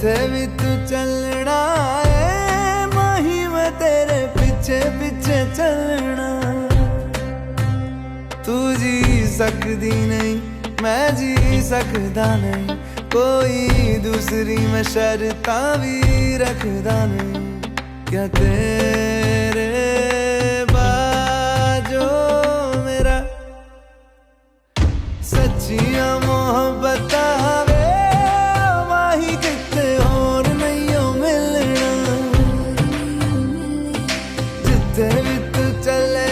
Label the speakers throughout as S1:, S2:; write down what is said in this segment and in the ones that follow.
S1: जिथे भी तू चलना है माही मैं तेरे पीछे पीछे चलना। तू जी सकदी नहीं मैं जी सकदा नहीं, कोई दूसरी मैं शर्तां भी रखदा नहीं। क्या तेरे बाजो मेरा सच्चियां मोहब्बत वे माही किते और नहीं हो मिलना। जिथे भी तू चले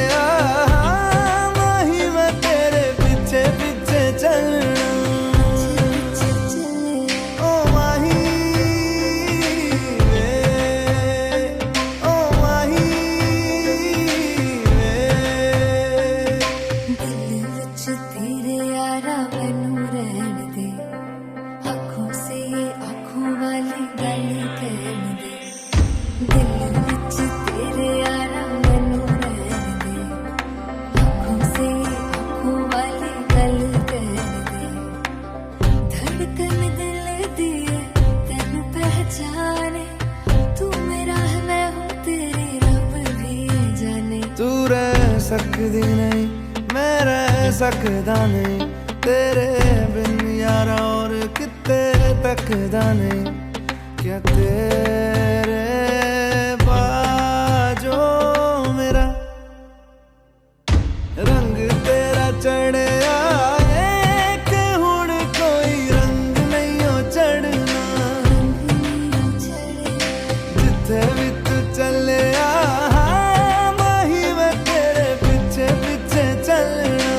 S1: माही मैं तेरे पीछे पीछे चलना। ओ माही वे, ओ माही वे।
S2: दिल विच तेरे यारा मैनू रहन दे, आँखों से आँखों वाली गल कहन दे। दिल विच तेरे यारा मैनू रहन दे, आँखों से आँखों वाली गल कहन दे। धड़कन दिल दी तेन पहचाने, तू मेरा है मैं हूँ तेरी रब भी जाने।
S1: तू रह सकदी नहीं मैं रह सकदा नहीं, तेरे बिन यारा और किते तकदा नहीं। क्या तेरे बाजो मेरा रंग तेरा चढ़िया है कि हुण कोई रंग नहीं हो चढ़ना। जिथे भी तू चले माही मैं तेरे पीछे पीछे चलना।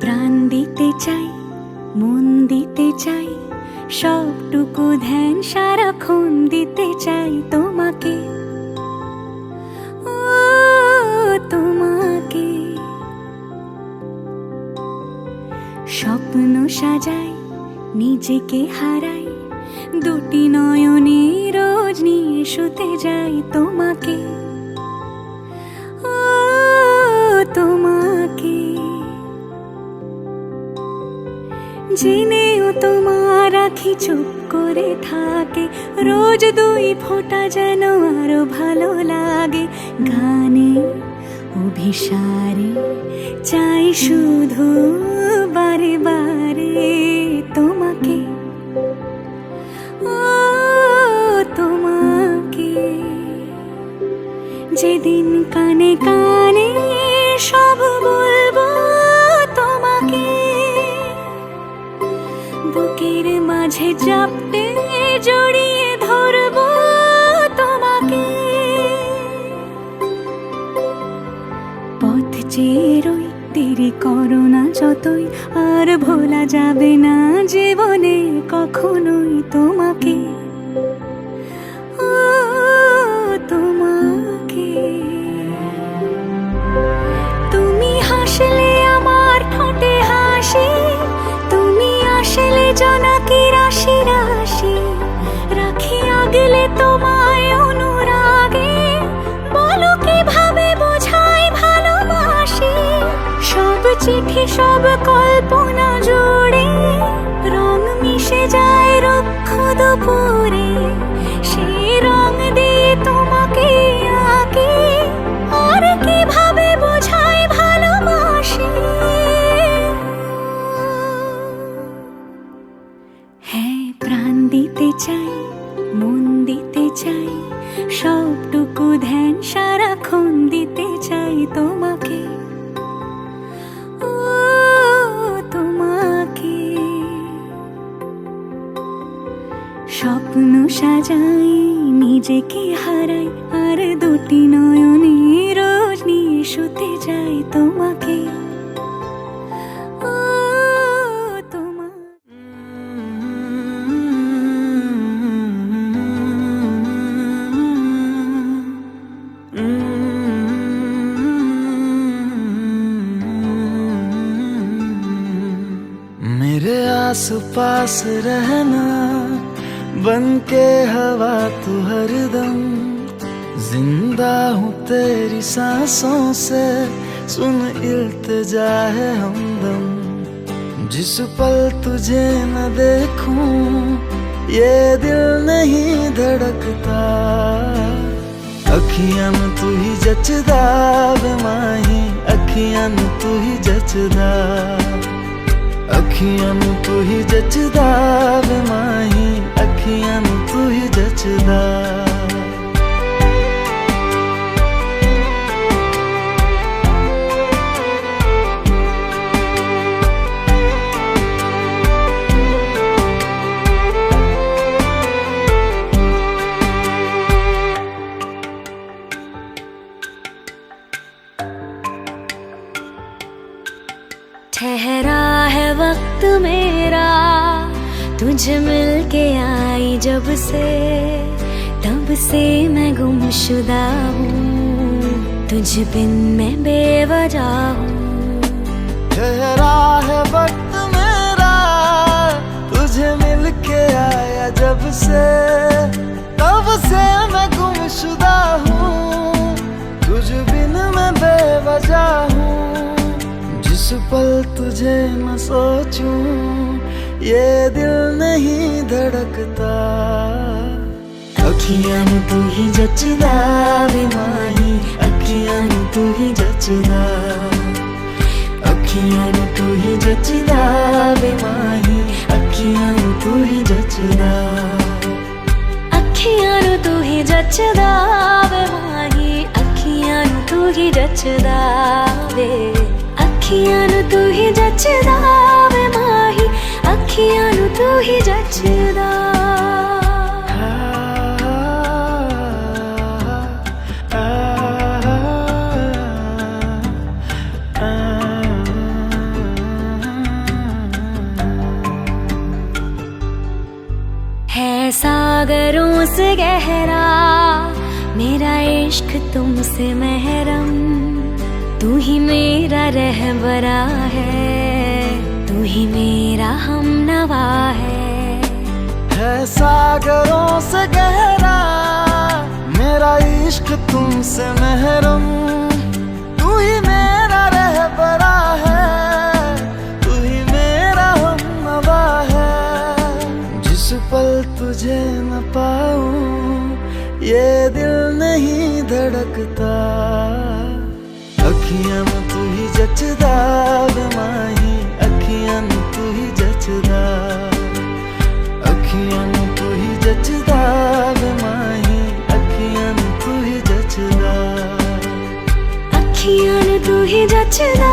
S2: প্রাণ দিতে চাই মন দিতে চাই, সবটুকু ধ্যান সারাক্ষণ দিতে চাই তোমাকে। ও তোমাকে স্বপ্ন সাজাই নিজেকে হারাই, দুটি নয়নে রোজ নিয়ে শুতে যাই তোমাকে। ও তোমাকে জেনেও তোমার আখি চুপ করে থাকে, রোজ দুই ফোঁটা যেন আরো ভালো লাগে। গানে অভিসারে চাই শুধু বারে বারে তোমাকে। ও তোমাকে যেদিন কানে কানে সব বলবো তোমাকে, বুকের মাঝে চাপতে জড়িয়ে ধরবো তোমাকে। পথ চেয়ে রই দেরি করো না যতই, আর ভোলা যাবে না জীবনে কখনোই তোমাকে। ও তোমাকে তুমি হাসলে আমার ঠোঁটে হাসি, তুমি আসলে জোনাকি রাশি রাশি, রাখি আগলে তোমায় অনুরাগে, বলো কিভাবে বোঝাই ভালোবাসি। সব চিঠি সব কল্পনা জুড়ে রং মিশে যায় রুক্ষ দুপুরে, দিতে চাই, মন দিতে চাই, সবটুকু ধ্যান সারাক্ষণ দিতে চাই তোমাকে, ও তোমাকে। স্বপ্ন সাজাই, নিজেকে হারাই, আর দুটি নয়নে রোজ নিয়ে শুতে যাই তোমাকে, ও তোমার।
S1: मेरे आस पास रहना, बन के हवा तू हरदम, जिंदा हूँ तेरी सांसों से, सुन इल्तिजा है हमदम। जिस पल तुझे न देखूं ये दिल नहीं धड़कता, अखियां में तू ही जचदा वे माही, अखियां में तू ही जचदा, अखियां में तू ही जचदा वे माही, अखियां में तू ही जचदा।
S2: ठहरा है वक्त मेरा, तुझे मिलके आई जब से, तब से मैं गुमशुदा हूँ, तुझ बिन मैं बेवजह हूँ।
S1: ठहरा है वक्त मेरा, तुझे मिलके आया जब से, तब से मैं गुमशुदा हूँ, तुझ बिन मैं बेवजह हूँ। जिस पल तुझे न सोचूं ये दिल नहीं धड़कता, अखियां में तू ही जचदा वे माही, अखियां में तू ही जचदा, अखियां में तू ही जचदा वे माही, अखियां में तू ही जचदा,
S2: अखियां नू तू ही जचदा वे माही, अखियां नू तू ही जचदा वे, अखियां नू तू ही जचदा वे माही, अखियां नू तू ही जचदा। है सागरों से गहरा मेरा इश्क तुमसे महरम, तू ही मेरा रहबरा है, तू ही मेरा हमनवा है
S1: सागरों से गहरा मेरा इश्क तुमसे महरम, तू ही मेरा रहबरा है, तू ही मेरा हमनवा है। जिस पल तुझे न पाऊं ये दिल नहीं धड़कता, अखियां में तू ही जचदा वे माही, अखियां में तू ही जचदा, अखियां में तू ही जचदा वे माही, अखियां में तू ही जचदा,
S2: अखियां में तू ही जचदा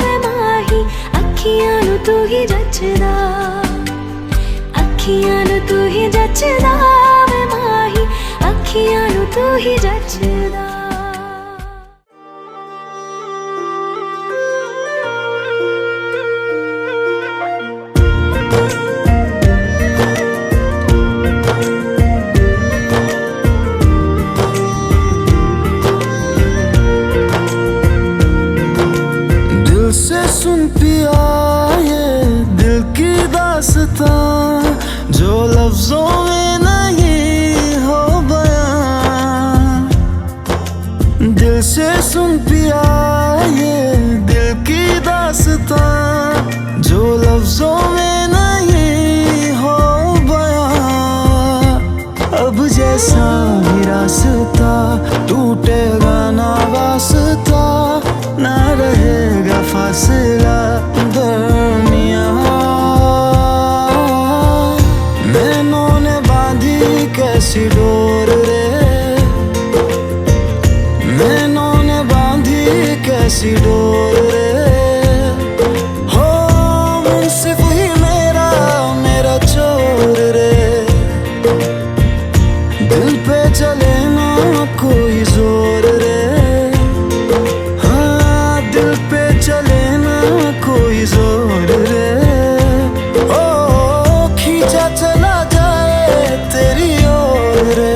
S2: वे माही, अखियां में तू ही जचदा, अखियां में तू ही जचदा वे माही, अखियां में तू ही जचदा।
S1: सुन पिया ये दिल की दास्तां, जो लफ्जों में नहीं हो बयां, दिल से सुन पिया ये दिल की दास्तां, जो लफ्जों में नहीं हो बयां। अब जैसा भी रास्ता टूटेगा ना वास्ता, ना रहेगा फासला दरमियां, नैनों ने कैसी डोर रे, नैनों ने बांधी कैसी डोर रे, हो मुंसिफ ही मेरा मेरा चोर रे, दिल पे चले ना कोई जोर रे, हाँ दिल पे चले ना कोई जोर रे, ओ खींचा चला जाए तेरी ओर रे।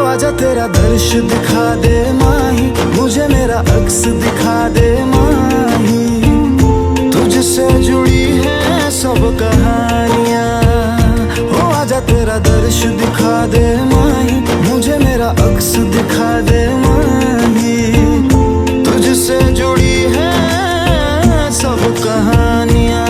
S1: आजा तेरा दर्श दिखा दे माही, मुझे मेरा अक्स दिखा दे माही, तुझसे जुड़ी है सब कहानियाँ। हो आजा तेरा दर्श दिखा दे माही, मुझे मेरा अक्स दिखा दे माही, तुझसे जुड़ी है सब कहानियाँ।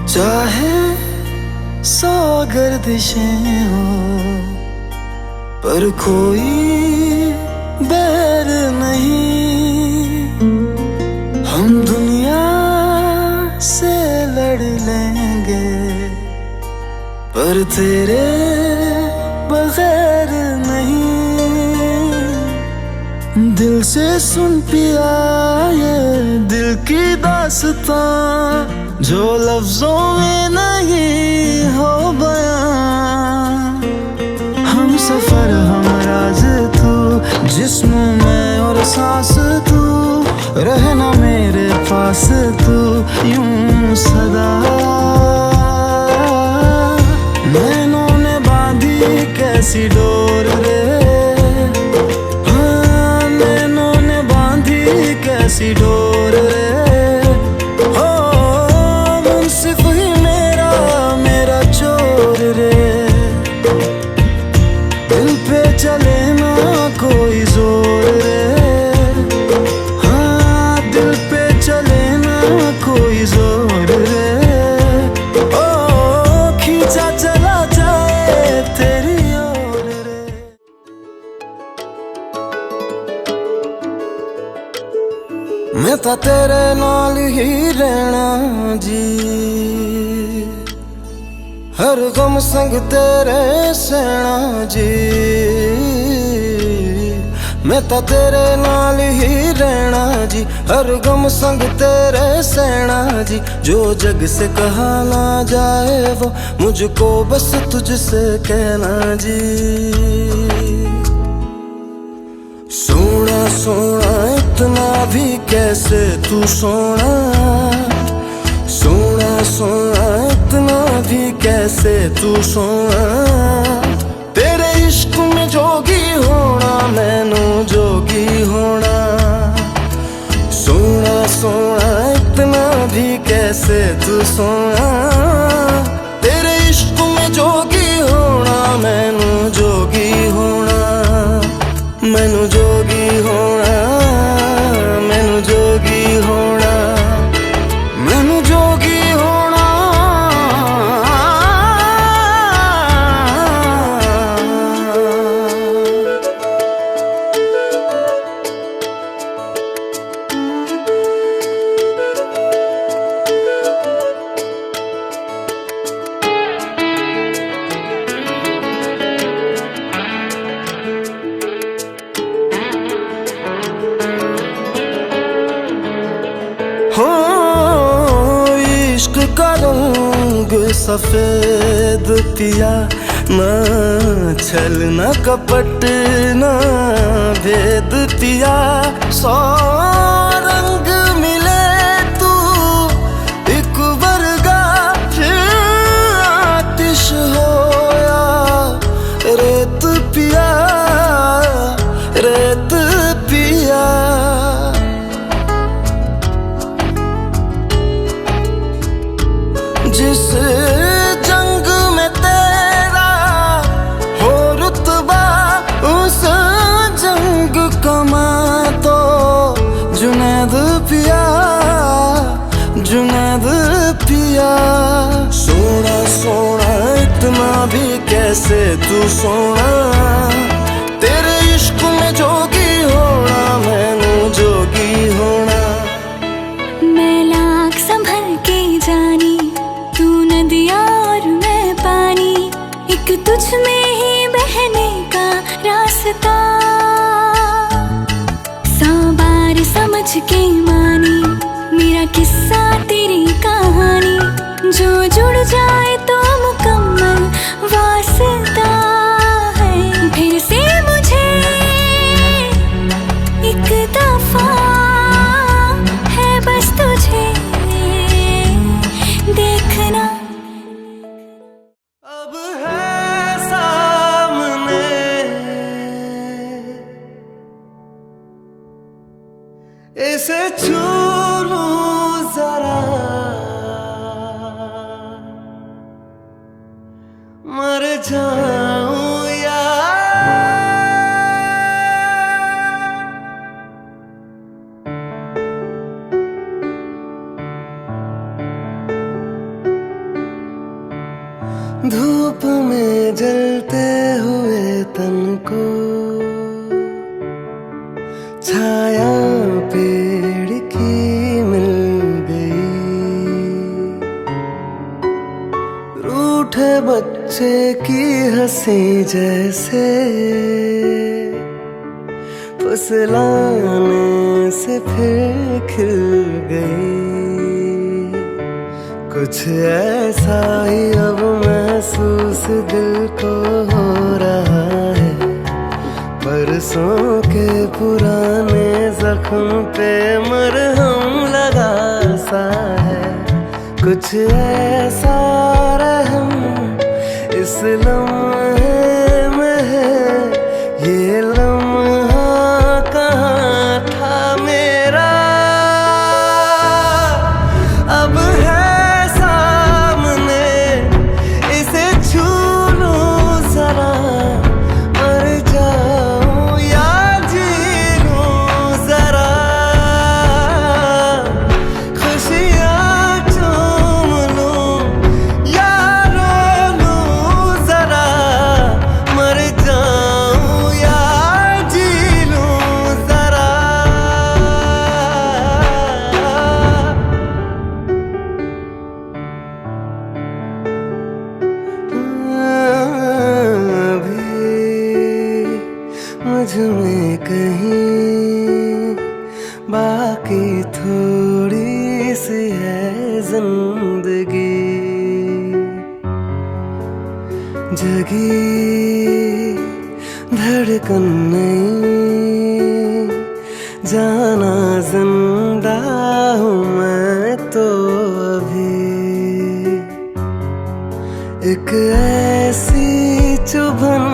S1: चाहे सौ गर्दिशें हो पर कोई बैर नहीं, हम दुनिया से लड़ लेंगे पर तेरे बगैर नहीं। दिल से सुन पिया ये दिल की दास्तां, जो लफ्जों में नहीं हो बयां। हम सफर हम राज तू, जिस्म में और सांस तू, रहना मेरे पास तू यूं सदा। नैनों ने बांधी कैसी डोर रे, हाँ नैनों ने बांधी कैसी डोर रे, सिर्फ ही मेरा मेरा चोर रे, दिल पे चले ना कोई जोर रे, हाँ दिल पे चले ना कोई जोर रे, ओ खींचा चला जाए तेरी ओर रे। मैं तो तेरे नाल ही रहना जी, हर गम संग तेरे सहना जी, मैं तो तेरे नाल ही रहना जी, हर गम संग तेरे सहना जी, जो जग से कहा ना जाए वो मुझको बस तुझसे कहना जी। सोना सोना इतना भी कैसे तू सोना, सोना सोना इतना भी कैसे तू सोना, तेरे इश्क में जोगी होना मैनू जोगी होना। सोना सोना इतना भी कैसे तू सोना, तेरे इश्क में जोगी होना मैनू जोगी होना, मैनू जोगी होना, मैनू जोगी होना, मैनू जोगी होना। हो इश्क का रंग सफेद पिया, ना छल ना कपट ना भेद पिया, सौ रंग मिले तू एक वर्गा, फिर आतिश होया रेत पिया, रेत पिया। जिस जंग में तेरा हो रुतबा उस जंग कमा तो जुनैद पिया, जुनैद पिया। सोना सोना इतना भी कैसे तू सोना, तेरे इश्क में जोगी होना मैनू जोगी होना।
S2: मैं लाख संभल के जानी, तू नदिया और मैं पानी, एक तुझ में ही बहने का रास्ता। 100 बार समझ के मानी मेरा किस्सा तेरी कहानी, जो जुड़ जाए तो मुकम्मल वास्ता है। फिर से मुझे एक दफा है बस तुझे देखना।
S1: अब है सामने इसे छू लूं जरा, मर जाऊं यार। धूप में जलते हुए तन को छाया पेड़ की मिल गई, रूठे बच्चे की हंसी जैसे फुसलाने से फिर खिल गई। कुछ ऐसा ही अब महसूस दिल को हो रहा है, बरसों के पुराने जख्म पे मरहम लगा सा है। कुछ ऐसा रहम इस लम्हे में है, ये लम्हा कहाँ था मेरा। अब है सामने इसे छू लूं जरा, मर जाऊं या जी लूं जरा। खुशियाँ चूम लूं या रो लूं जरा, मर जाऊं या जी लूं जरा। अभी मुझ में कहीं बाकी थोड़ी सी है जिंदगी, जगी धड़कन नहीं, जाना जिंदा हूँ मैं तो अभी। एक ऐसी चुभन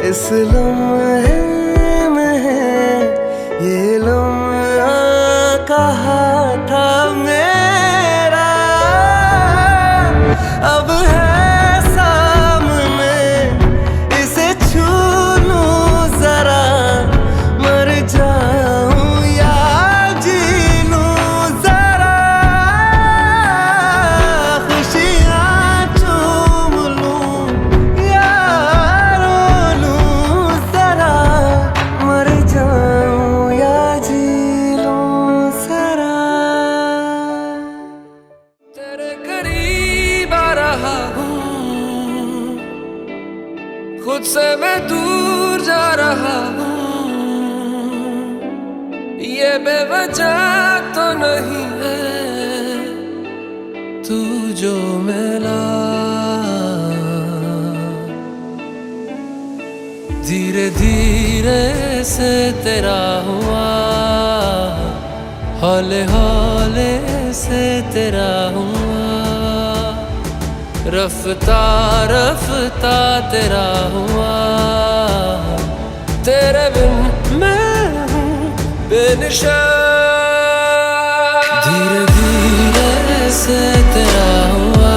S1: इस लम्हे में है, ये लम्हा कहाँ था मेरा। अब है सामने इसे छू लूं जरा, मर जाऊं या जी लूं जरा। खुशियाँ चूम लूं या रो लूं जरा, मर जाऊं या जी लूं जरा। तेरे करीब आ रहा हूँ, खुद से मैं दूर जा रहा हूँ, ये बेवजह तो नहीं है तू जो मिला। धीरे धीरे से तेरा हुआ, हौले हौले से तेरा हुआ, रफ्ता रफ्ता तेरा हुआ। तेरे बिन मैं हूँ बेनिशान। धीरे धीरे से तेरा हुआ,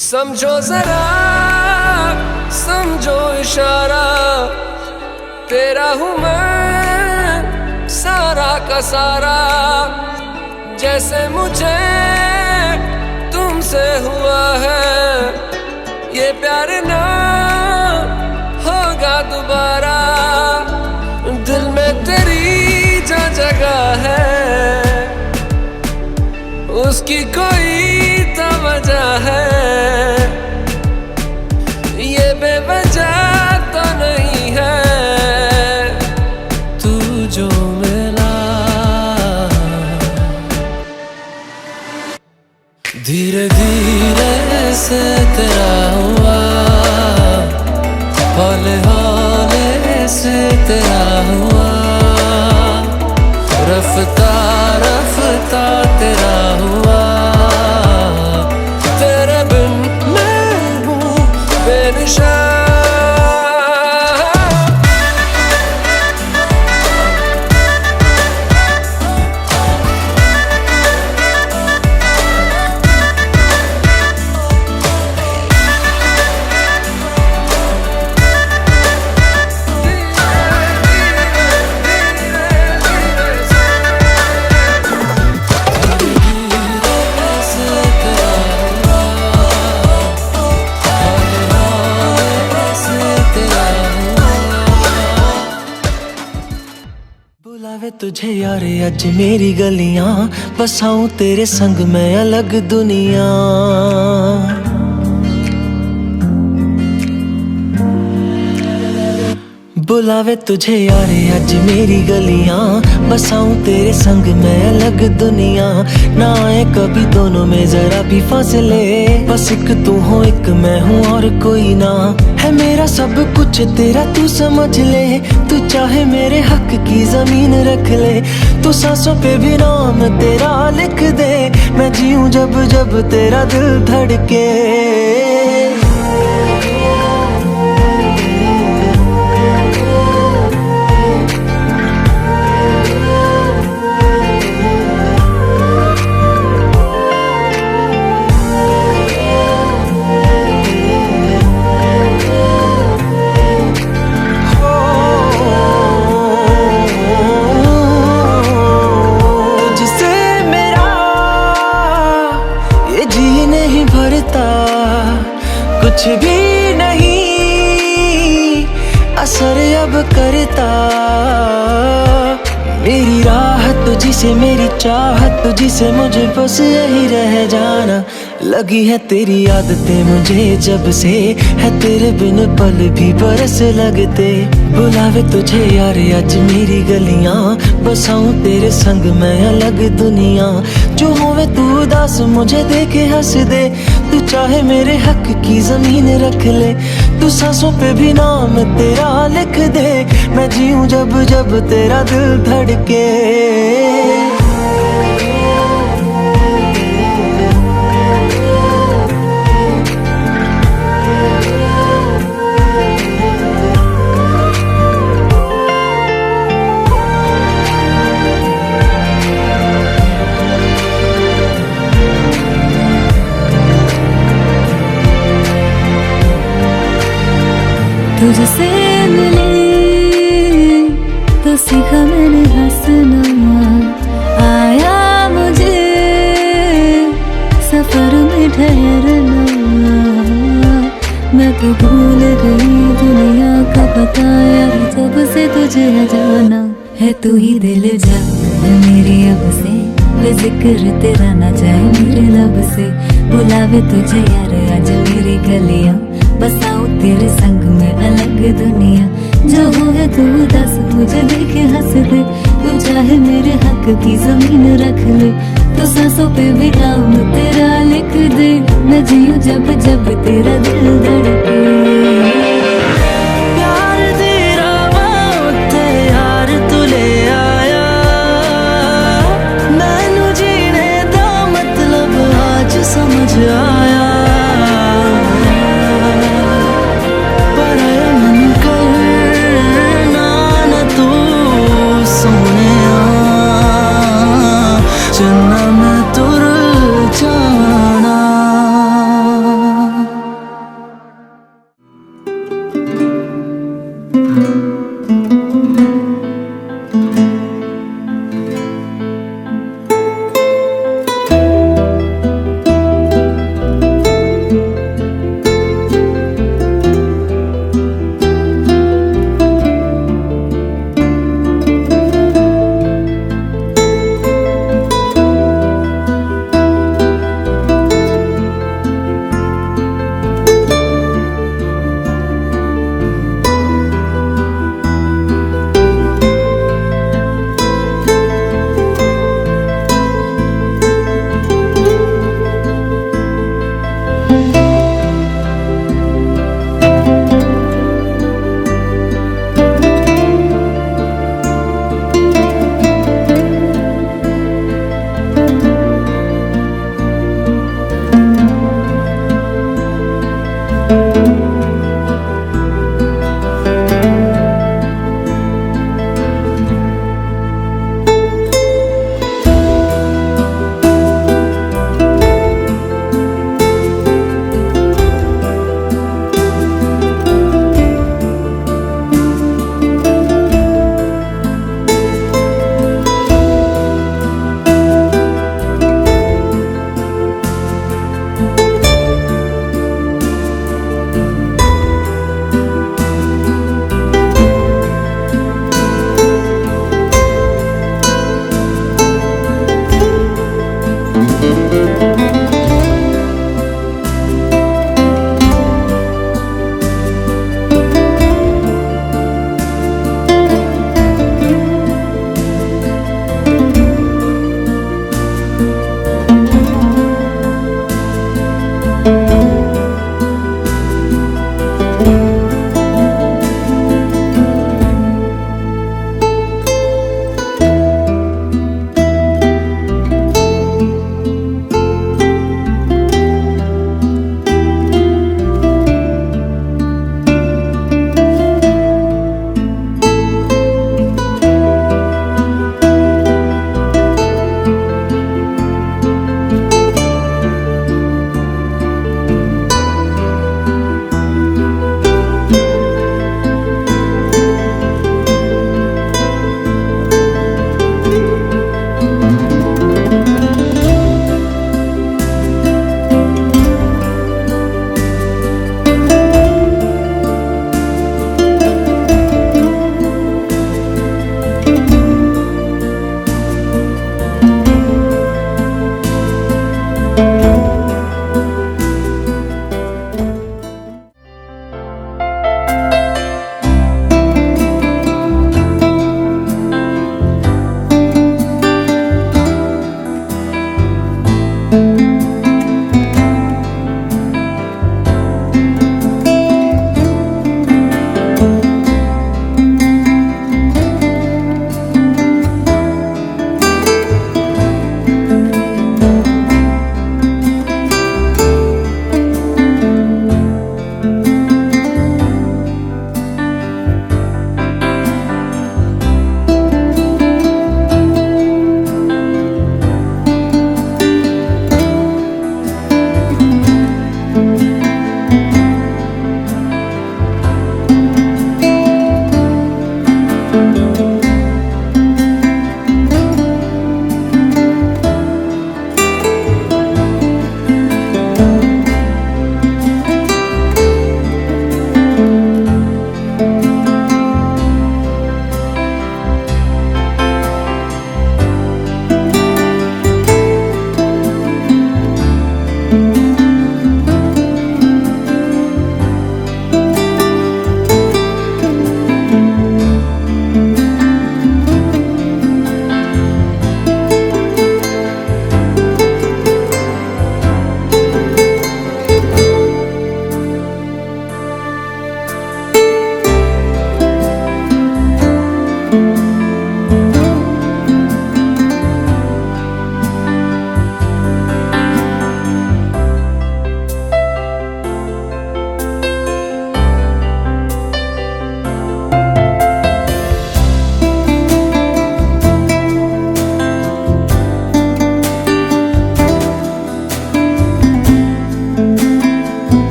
S3: समझो जरा, समझो इशारा, तेरा हूं मैं सारा का सारा। जैसे मुझे तुमसे हुआ है ये प्यार ना होगा दोबारा। दिल में तेरी जो जगह है उसकी कोई तो वजह है, ये बेवजह तो नहीं है। तू जो मिला धीरे धीरे से तेरा हुआ, हौले हौले से तेरा हुआ, रफ्ता रफ्ता तेरा हुआ। तेरे बिन मैं हूँ बेनिशान।
S1: बुलावे तुझे यार अज मेरी गलियां, बसाऊं तेरे संग मैं अलग दुनिया। बुलावे तुझे यार अज मेरी गलियां, बसाऊं तेरे संग मैं अलग दुनिया। ना आए कभी दोनों में जरा भी फासले, बस एक तू हो एक मैं हूँ और कोई ना। है मेरा सब कुछ तेरा तू समझ ले, तू चाहे मेरे हक की जमीन रख ले। तू सांसों पे भी नाम तेरा लिख दे, मैं जीऊं जब जब तेरा दिल धड़के। कुछ भी नहीं असर अब करता, मेरी राह तुझी से मेरी चाहत तुझी से, मुझे बस यही रह जाना। लगी है तेरी आदतें मुझे जब से, है तेरे बिन पल भी बरस लगते। बुलावे तुझे यार आज मेरी गलियां, बसाऊं तेरे संग मैं अलग दुनिया। जो होवे तू उदास मुझे देखे हंस दे, तू चाहे मेरे हक की जमीन रख ले। तू सांसों पे भी नाम तेरा लिख दे, मैं जीऊं जब जब तेरा दिल धड़के।
S2: तुझसे मिले तो सीखा मैंने हंसना, आया मुझे सफर में ठहरना। मैं तो भूल गई दुनिया का पता यार, जब से तुझे जाना है। तू ही दिल जा मेरी अब से, जिक्र तेरा ना जाए मेरे लब से। बुलावे तुझे यार आज मेरी गलियां, बसाऊं तेरे संग में अलग दुनिया। जो हो है तू दस मुझे देखे हंस दे, तू चाहे मेरे हक की जमीन रख ले। तो सांसों पे भी नाम तेरा लिख दे, मैं जीऊं जब जब तेरा दिल धड़के।
S1: प्यार तेरा बहुत यार तू ले आया, मैनू जीने दा मतलब आज समझ आया। चन्ना मैं तुर जाना।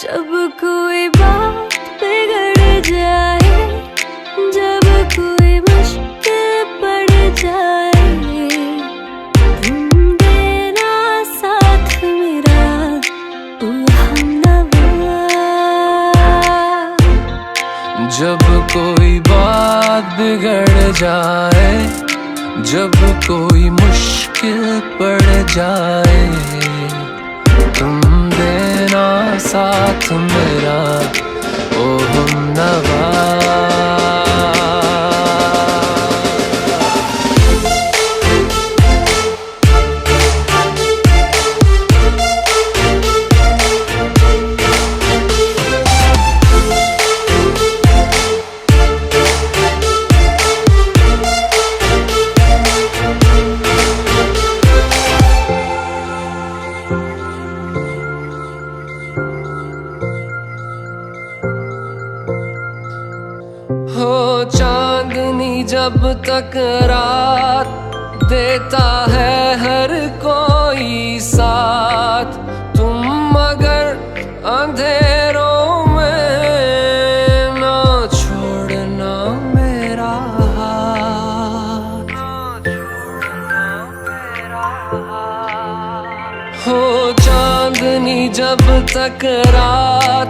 S2: जब कोई बात बिगड़ जाए, जब कोई मुश्किल पड़ जाए, तुम देना साथ मेरा, ओ हमनवा।
S3: जब कोई बात बिगड़ जाए, जब कोई मुश्किल पड़ जाए, तुम देना साथ मेरा, ओ हमनवा। हो चांदनी जब तक रात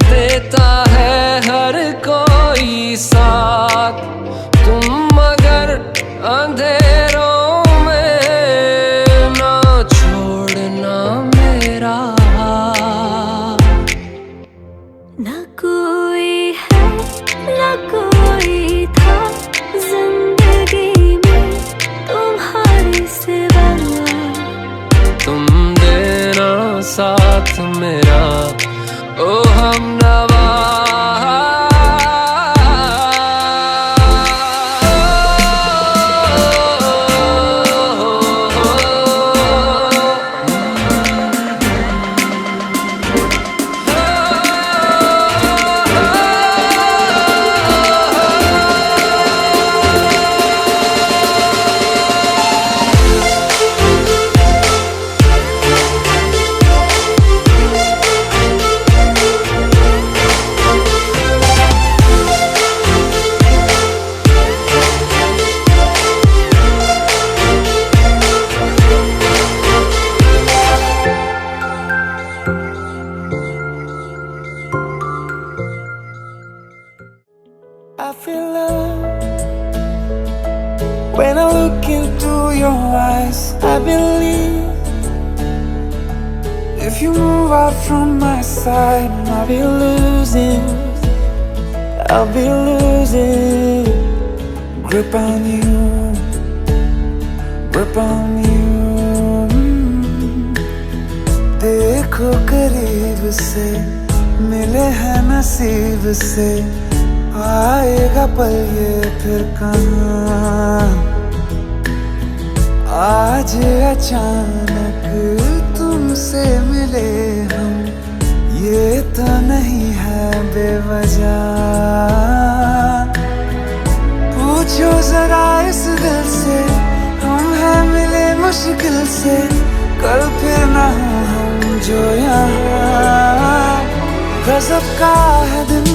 S3: देता है हर कोई साथ, तुम मगर अंधेरों में ना छोड़ना मेरा हाथ।
S2: ना कोई है ना कोई था जिंदगी में तुम्हारे सिवा,
S3: तुम देना साथ मेरा ओ हमनवा।
S1: I feel love when I look into your eyes. I believe if you move out from my side, I'll be losing grip on you, grip on you. देखो करीब से मिले हैं नसीब से, आएगा पल ये फिर कहाँ। आज अचानक तुमसे मिले हम, ये तो नहीं है बेवजह। पूछो जरा इस दिल से, हम हैं मिले मुश्किल से, कल फिर ना हो हम जो यहाँ। गजब का है दिन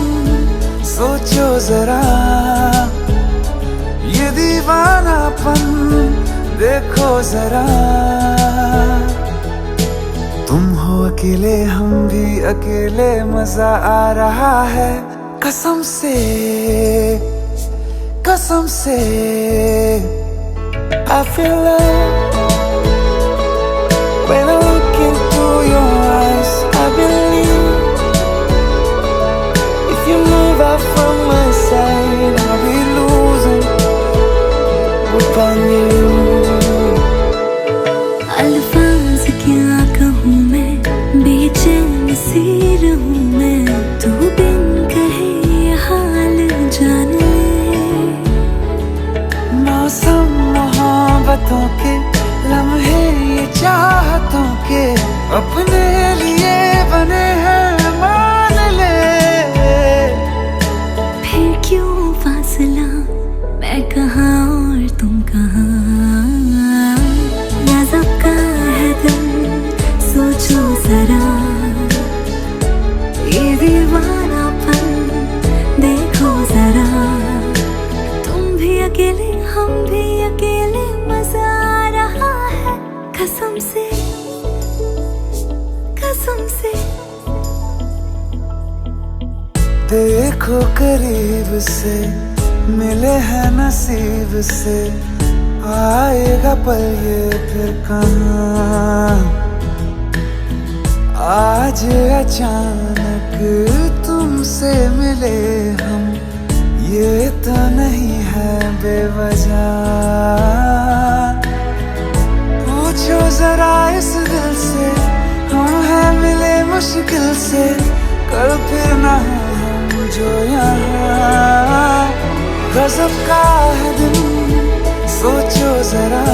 S1: सोचो जरा, ये दीवानापन देखो जरा। तुम हो अकेले हम भी अकेले, मजा आ रहा है कसम से, कसम से। I feel love when I look into your eyes. I believe if you move out from my side, I'll be losing grip on you.
S2: अल्फाज क्या कहूँ मैं, बेचैन सी रहूँ मैं, तू बिन कहे ये हाल जान ले।
S1: मौसम मोहब्बतों के लम्हे ये चाहतों के, अपने लिए बने हैं मान ले।
S2: फिर क्यों फासला, मैं कहाँ और तुम कहाँ। गजब का है दिल सोचो जरा, ये दीवानापन देखो जरा। तुम भी अकेले हम भी अकेले, मजा आ रहा है कसम से, कसम से।
S1: देखो करीब से मिले हैं नसीब से, आएगा पल ये फिर कहाँ। आज अचानक तुमसे मिले हम, ये तो नहीं है बेवजह। पूछो जरा इस दिल से, हम हैं मिले मुश्किल से, कल फिर ना हो हम जो यहाँ। गजब का है दिन सोचो जरा,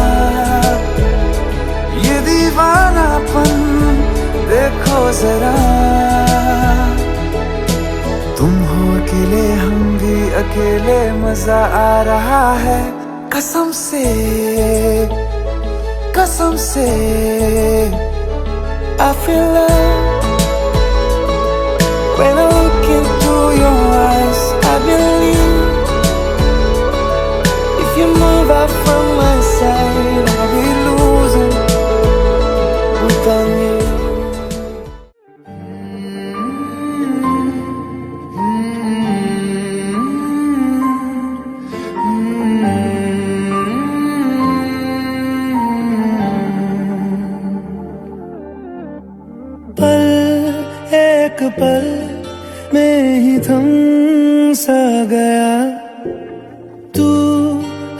S1: ये दीवानापन देखो जरा। तुम हो अकेले हम भी अकेले, मजा आ रहा है कसम से, कसम से। I feel love when I look into your eyes. I believe if you move out from my side, I'll be losing grip on एक पल में ही थम सा गया तू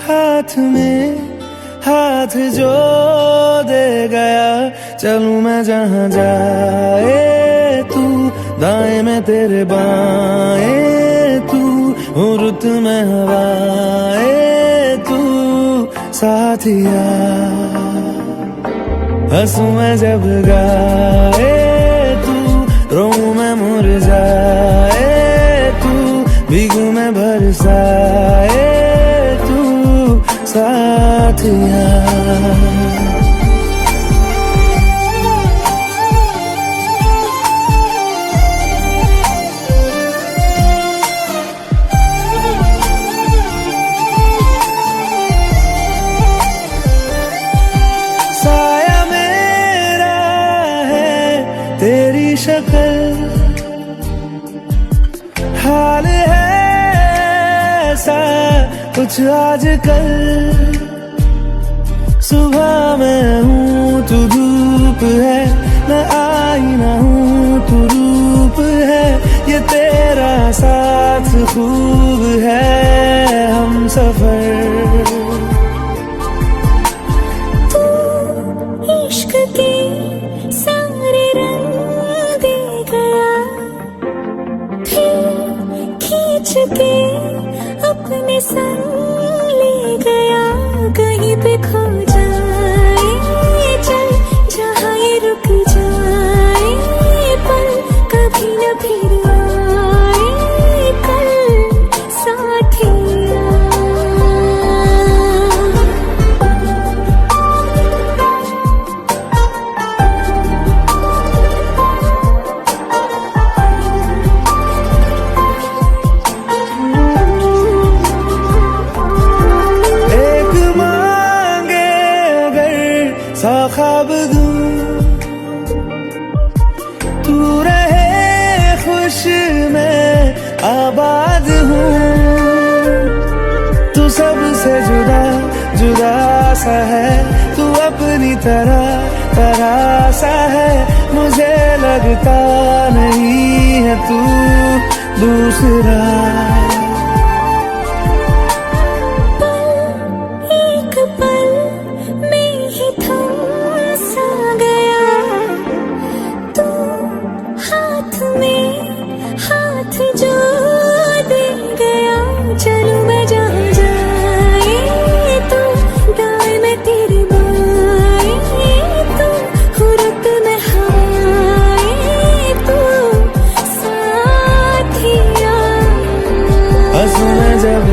S1: हाथ में हाथ जो दे गया। चलूं मैं जहां जाए तू, दाएं में तेरे बाएं तू, हो रुत में हवाएं तू साथिया। हंसू मैं जब गाए तू, रोऊं मैं मुरझाए तू, भीगू मैं बरसाए तू साथिया। साया मेरा है तेरी शक्ल, हाल है ऐसा कुछ आजकल। सुबह मैं हूँ तू धूप है, मैं आईना हूँ तू रूप है। ये तेरा साथ खूब है हम सफर।
S2: इश्क के सारे रंग दे गया, फिर खींच के अपने संग ले गया। कहीं पे खो जाए चल, जहाँ ये रुक जाए पल, कभी न फिर आए कल साथिया।
S1: सा ख्वाब दूं तू रहे खुश मैं आबाद हूँ। तू सबसे जुदा जुदा सा है, तू अपनी तरह तरह सा है। मुझे लगता नहीं है तू दूसरा।
S2: हाथ जो दे गया, चलूं मैं जहां जाए तू, दाएं में तेरे बाएं तू, हुरत में हवाएं तू साथिया।
S1: हंसू मैं जब